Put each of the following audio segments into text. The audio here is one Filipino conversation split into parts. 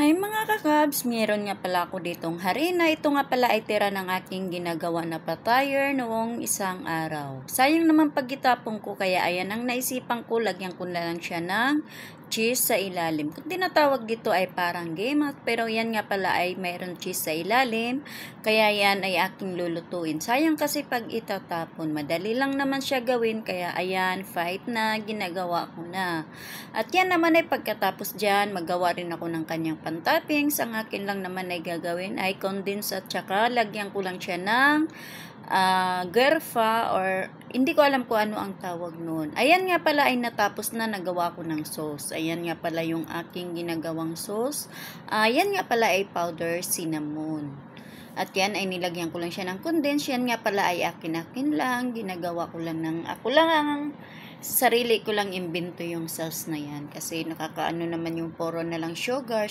Hi mga kakabs, meron nga pala ako ditong harina. Ito nga pala ay tira ng aking ginagawa na patire noong isang araw. Sayang naman pagitapon ko, kaya ayan ang naisipan ko, lagyan ko na lang siya ng cheese sa ilalim. Kung tinatawag dito ay parang game out, pero yan nga pala ay mayroon cheese sa ilalim, kaya yan ay aking lulutuin. Sayang kasi pag itatapon, madali lang naman siya gawin, kaya ayan, fight na, ginagawa ko na. At yan naman ay pagkatapos dyan, magawa rin ako ng kanyang pantoppings. Ang akin lang naman ay gagawin ay condense at saka lagyan ko lang siya ng gerfa, or hindi ko alam kung ano ang tawag noon. Ayan nga pala ay natapos na, nagawa ko ng sauce. Ayan nga pala yung aking ginagawang sauce. Ayan nga pala ay powder cinnamon. At yan ay nilagyan ko lang siya ng condense. Yan nga pala ay akin-akin lang. Ginagawa ko lang ng ako lang. Sarili ko lang imbento yung sauce na yan. Kasi nakakaano naman yung puro na lang sugar.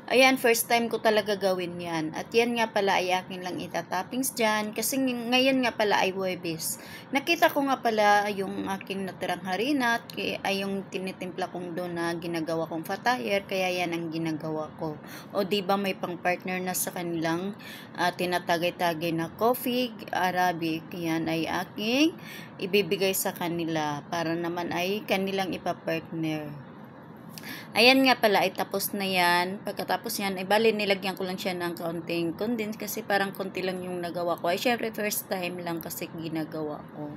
Ayan, first time ko talaga gawin yan. At yan nga pala ay akin lang itatoppings dyan. Kasi ngayon nga pala ay Huwebes. Nakita ko nga pala yung aking natirang harina. Ay yung tinitimpla kong doon na ginagawa kong fatire. Kaya yan ang ginagawa ko. O diba may pang partner na sa kanilang tinatagay-tagay na coffee Arabic. Yan ay aking ibibigay sa kanila para naman ay kanilang ipapartner. Ayan nga pala ay tapos na yan. Pagkatapos yan ay bali nilagyan ko lang siya ng kaunting condense kasi parang konti lang yung nagawa ko. Ay syempre first time lang kasi ginagawa ko.